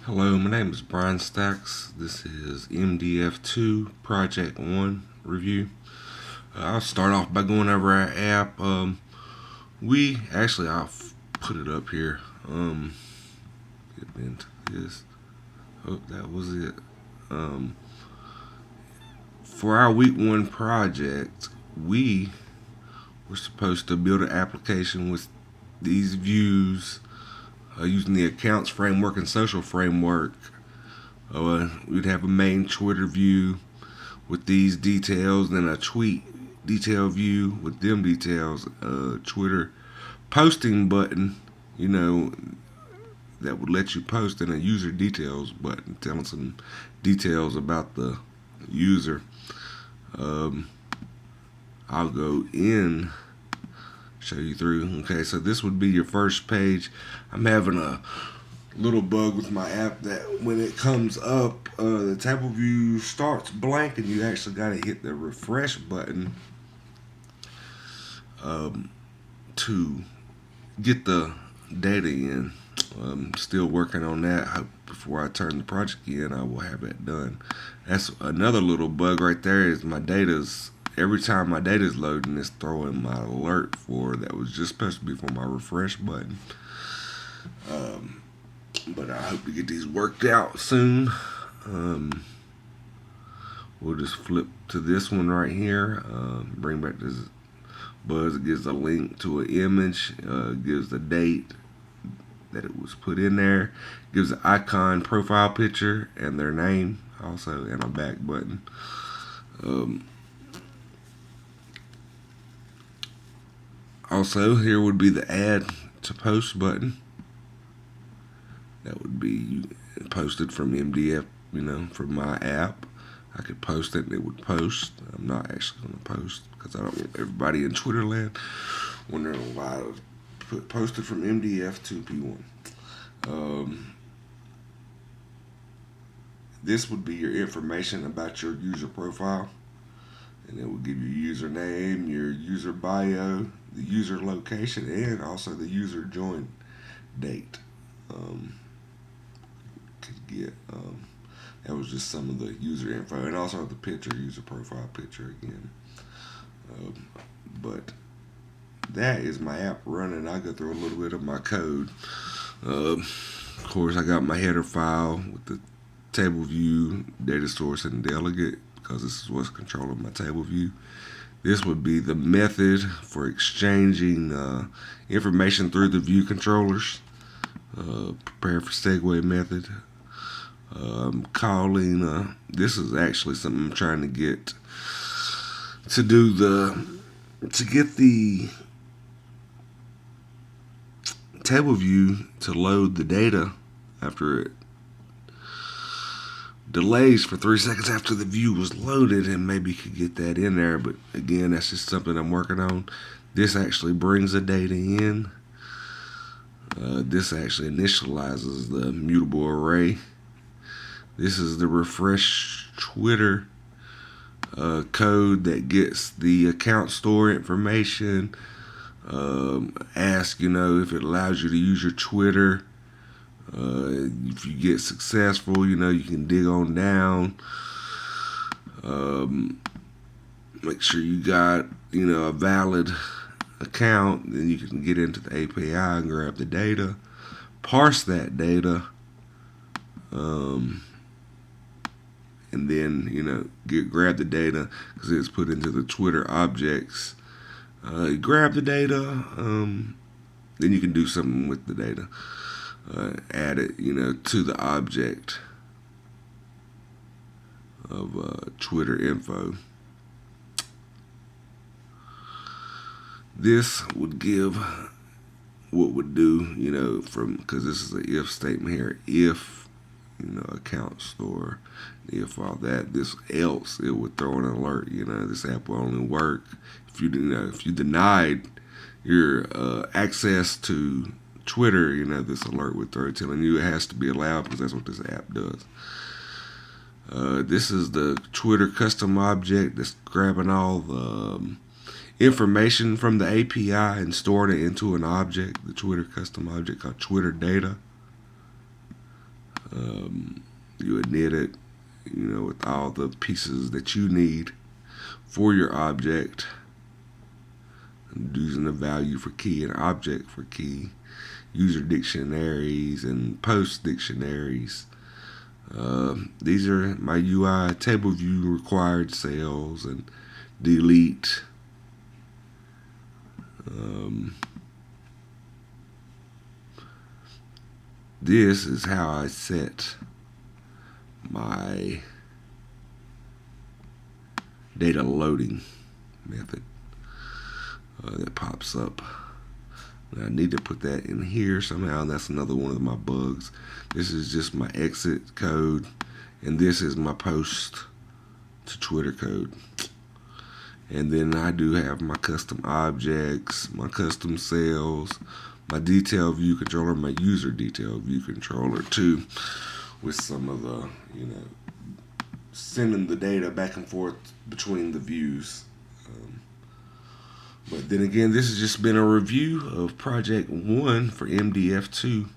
Hello, my name is Brian Stacks. This is MDF2 Project 1 review. I'll start off by going over our app. I'll put it up here. Get into this. Oh, that was it. For our week 1 project, we were supposed to build an application with these views using the accounts framework and social framework. We'd have a main Twitter view with these details, then a tweet detail view with them details, Twitter posting button, that would let you post, and a user details button telling some details about the user. I'll go in, show you through. Okay, so this would be your first page. I'm having a little bug with my app that when it comes up, the table view starts blank and you actually got to hit the refresh button to get the data in. I'm still working on that. Before I turn the project in, I will have that done. That's another little bug right there, is my data's, every time my data is loading, it's throwing my alert for that was just supposed to be for my refresh button. But I hope to get these worked out soon. We'll just flip to this one right here. Bring back this buzz. It gives a link to an image. Gives the date that it was put in there. Gives an icon, profile picture, and their name also, and a back button. Also, here would be the add to post button. That would be posted from MDF, from my app. I could post it and it would post. I'm not actually going to post because I don't want everybody in Twitter land wondering why I posted from MDF2p1. This would be your information about your user profile. And it will give you username, your user bio, the user location, and also the user join date. That was just some of the user info, and also the picture, user profile picture again. But that is my app running. I'll go through a little bit of my code. Of course, I got my header file with the table view, data source, and delegate, because this is what's controlling my table view. This would be the method for exchanging information through the view controllers. Prepare for segue method. Calling, this is actually something I'm trying to get to do to get the table view to load the data after it delays for 3 seconds after the view was loaded, and maybe could get that in there. But again, that's just something I'm working on. This actually brings the data in. This actually initializes the mutable array. This is the refresh Twitter code that gets the account store information. Ask, if it allows you to use your Twitter. If you get successful, you can dig on down. Make sure you got, a valid account. Then you can get into the API and grab the data, parse that data, and then, grab the data because it's put into the Twitter objects. You grab the data, then you can do something with the data. Add it, to the object of Twitter info. This would give what would do, because this is an if statement here. If, account store, if all that, this else, it would throw an alert. This app will only work if you denied your access to Twitter, this alert would throw it telling you it has to be allowed, because that's what this app does. This is the Twitter custom object that's grabbing all the information from the API and storing it into an object, the Twitter custom object called Twitter data. You would knit it, with all the pieces that you need for your object, using the value for key and object for key, user dictionaries and post dictionaries. These are my UI table view required cells and delete. This is how I set my data loading method that pops up. I need to put that in here somehow, and that's another one of my bugs. This is just my exit code, and this is my post to Twitter code. And then I do have my custom objects, my custom cells, my detail view controller, my user detail view controller too, with some of the, sending the data back and forth between the views. But then again, this has just been a review of Project 1 for MDF2.